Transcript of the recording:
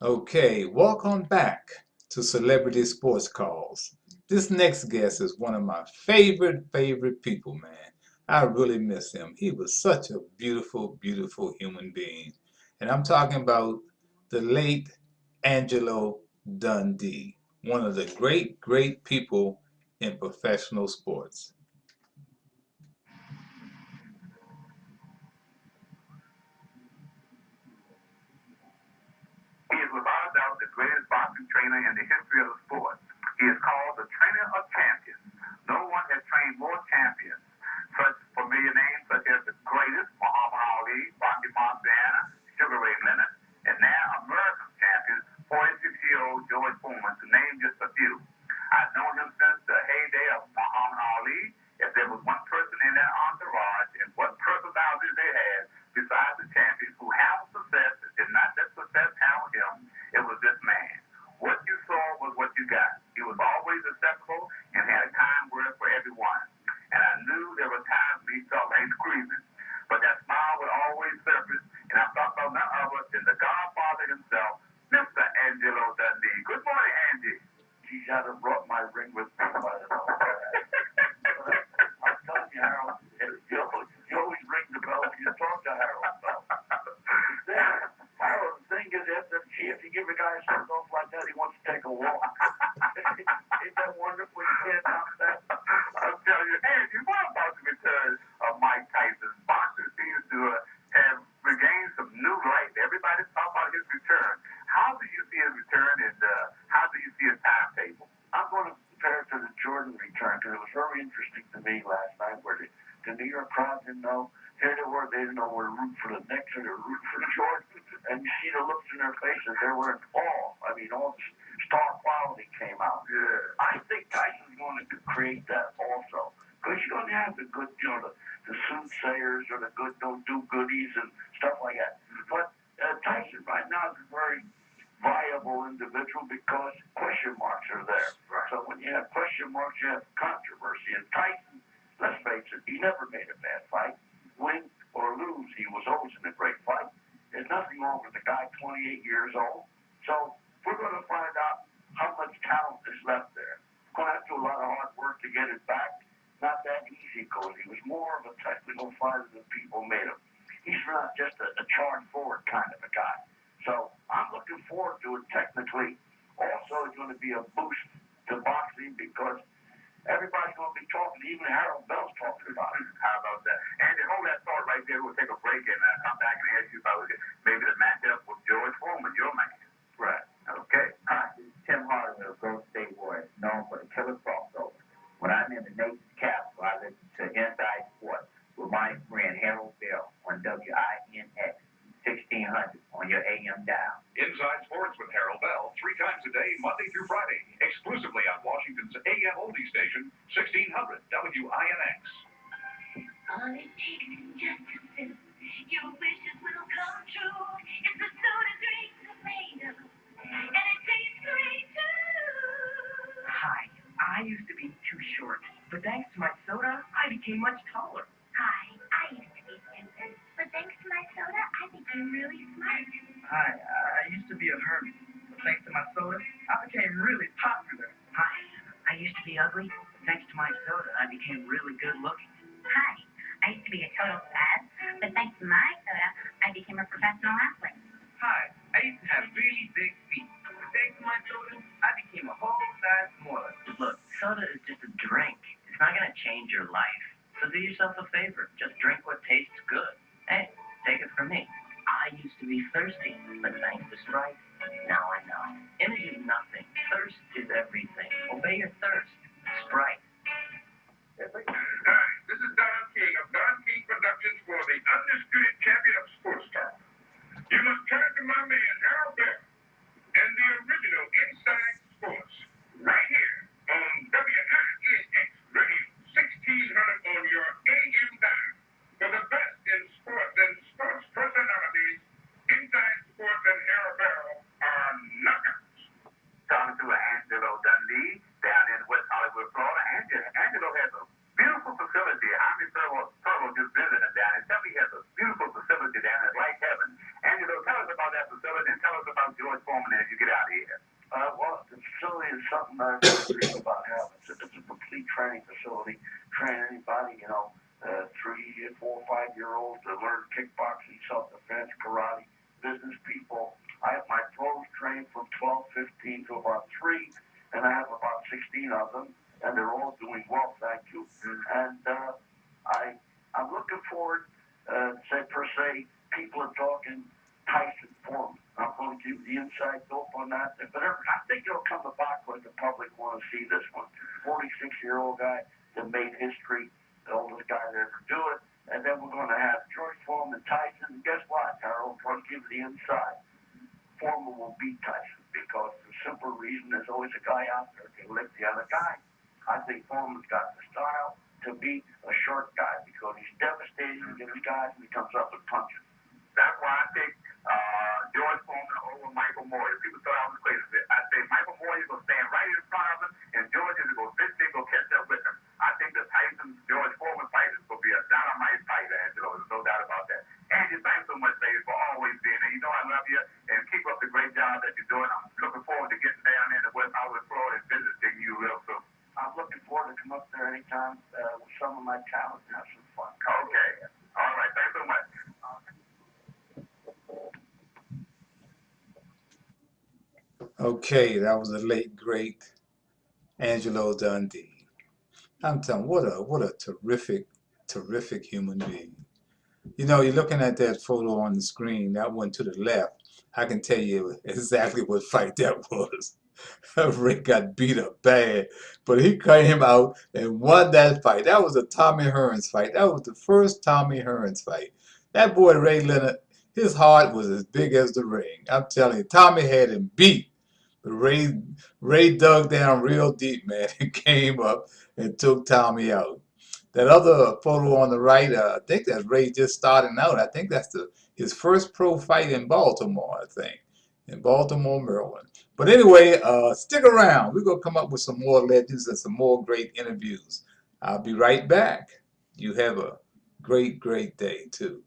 Okay, welcome back to Celebrity Sports Calls. This next guest is one of my favorite people, man. I really miss him. He was such a beautiful human being. And I'm talking about the late Angelo Dundee, one of the great people in professional sports. He is without a doubt the greatest boxing trainer in the history of the sport. He is called the trainer of champions. No one has trained more champions, such familiar names such as the greatest Muhammad Ali, Rocky Montana, Sugar Ray Leonard, and now American champion, 46-year-old George Foreman, to name just a few. I've known him since the heyday of Muhammad Ali. If there was one person in that entourage and what personalities they had, besides the champions who have success, did not let success hound him, it was this man. What you saw was what you got. He was always accessible and had a kind word for everyone. And I knew there were times when he felt like screaming. But that smile would always surface, and I thought about none other than the Godfather himself, Mr. Angelo Dundee. Good morning, Angie. Geez, I'd have brought my ring with me. I'm telling you, Harold, you always ring the bell when you talk to Harold. Harold, the thing is, if you give a guy a send off like that, he wants to take a walk. Ain't that wonderful? You can't top that. I'm telling you, Angie, what about the return of Mike Tyson? Boxing seems to have regained some new life. Everybody's talking about his return. How do you see his return, and how do you see his timetable? I'm going to compare it to the Jordan return because it was very interesting to me last night where the New York crowd didn't know. Here they were, they didn't know where to root for the Knicks or to root for Jordan. And you see the looks in their faces, they were in awe. I mean, all the star quality came out. Yeah. I think Tyson's going to create that also. Because you're going to have the good, the soothsayers or the good do-goodies and stuff like that. But Tyson right now is a very viable individual because question marks are there. Right. So when you have question marks, you have controversy. And Tyson, let's face it, he never made a bad fight. Win or lose, he was always in a great fight. There's nothing wrong with the guy, 28 years old. So we're going to find out how much talent is left there. Going to have to do a lot of hard work to get it back. Not that easy, because he was more of a technical fighter than people made him. He's not just a charge forward kind of a guy. So I'm looking forward to it technically. Also, it's going to be a boost to boxing because everybody's going to be talking. Even Harold Bell's talking about it. How about that? And hold that thought right there. We'll take a break and come back and ask you about maybe the matchup with George Foreman, your man. Right. Okay. Hi, this is Tim Hardaway of Golden State Warriors, known for the killer crossover. When I'm in the nation's capital, I listen to Inside Sports with my friend Harold Bell on WINX 1600 on your AM dial. Inside Sports with Harold Bell, 3 times a day, Monday through Friday, exclusively on Washington's AM oldie station, 1600 WINX. All it takes is just a sip. Your wishes will come true. It's the soda drinks are made of, and it tastes great too. Hi, I used to be too short, but thanks to my soda, I became much taller. Hi, I used to be stupid, but thanks to my soda, I became really smart. Hi, I used to be a hermit, but thanks to my soda, I became really popular. Hi, I used to be ugly, but thanks to my soda, I became really good looking. Hi, I used to be a total spaz, but thanks to my soda, I became a professional athlete. Hi, I used to have really big feet, but thanks to my soda, I became a whole size smaller. Look, soda is just a drink. It's not going to change your life. So do yourself a favor. Just drink what tastes good. Hey, take it from me. I used to be thirsty, but thanks to Sprite, now I know. Image is nothing. Thirst is everything. Obey your thirst. Sprite. Hi, this is Don King of Don King Productions for the undisputed champion of sports talk. You must turn to my man, Harold Bell, and the original Inside Sports, right here on WINX Radio, 1600 on your AM dial. For the best in sports and sports personalities, Inside Sports and Harold Bell are knockouts. Talking to Angelo Dundee down in West forming as you get out of here? Well, the facility is something I really dream about having. It's a complete training facility. Train anybody, 3, 4, 5-year-olds to learn kickboxing, self-defense, karate, business people. I have my pros trained from 12, 15 to about 3, and I have about 16 of them, and they're all doing well, thank you. And I'm looking forward, per se, people are talking Tyson Foreman. I'm going to give the inside dope on that. But I think it'll come about when the public want to see this one. 46-year-old guy that made history, the oldest guy to ever do it. And then we're going to have George Foreman, Tyson. And guess what, Harold? I'm going to give the inside. Foreman will beat Tyson because for the simple reason there's always a guy out there that can lick the other guy. I think Foreman's got the style to beat a short guy because he's devastating against guys and he comes up with punches. That's why I think George Foreman over Michael Moore. People thought I was crazy. I say Michael Moore is going to stand right in front of him, and George is going to this thing will catch up with him. I think the Tyson George Foreman fight is going to be a dynamite fight, Angelo. There's no doubt about that. Angie, thanks so much, baby, for always being there. You know I love you, and keep up the great job that you're doing. I'm looking forward to getting down there to West Hollywood, Florida, and visiting you real soon. I'm looking forward to come up there anytime with some of my talent and have some fun. Okay. All right. Thanks so much. Okay, that was the late great Angelo Dundee. I'm telling you, what a terrific human being. You're looking at that photo on the screen, that one to the left. I can tell you exactly what fight that was. Ray got beat up bad, but he came out and won that fight. That was a Tommy Hearns fight. That was the first Tommy Hearns fight. That boy Ray Leonard, his heart was as big as the ring. I'm telling you, Tommy had him beat. But Ray dug down real deep, man, and came up and took Tommy out. That other photo on the right, I think that's Ray just starting out. I think that's his first pro fight in Baltimore, I think, in Baltimore, Maryland. But anyway, stick around. We're going to come up with some more legends and some more great interviews. I'll be right back. You have a great day, too.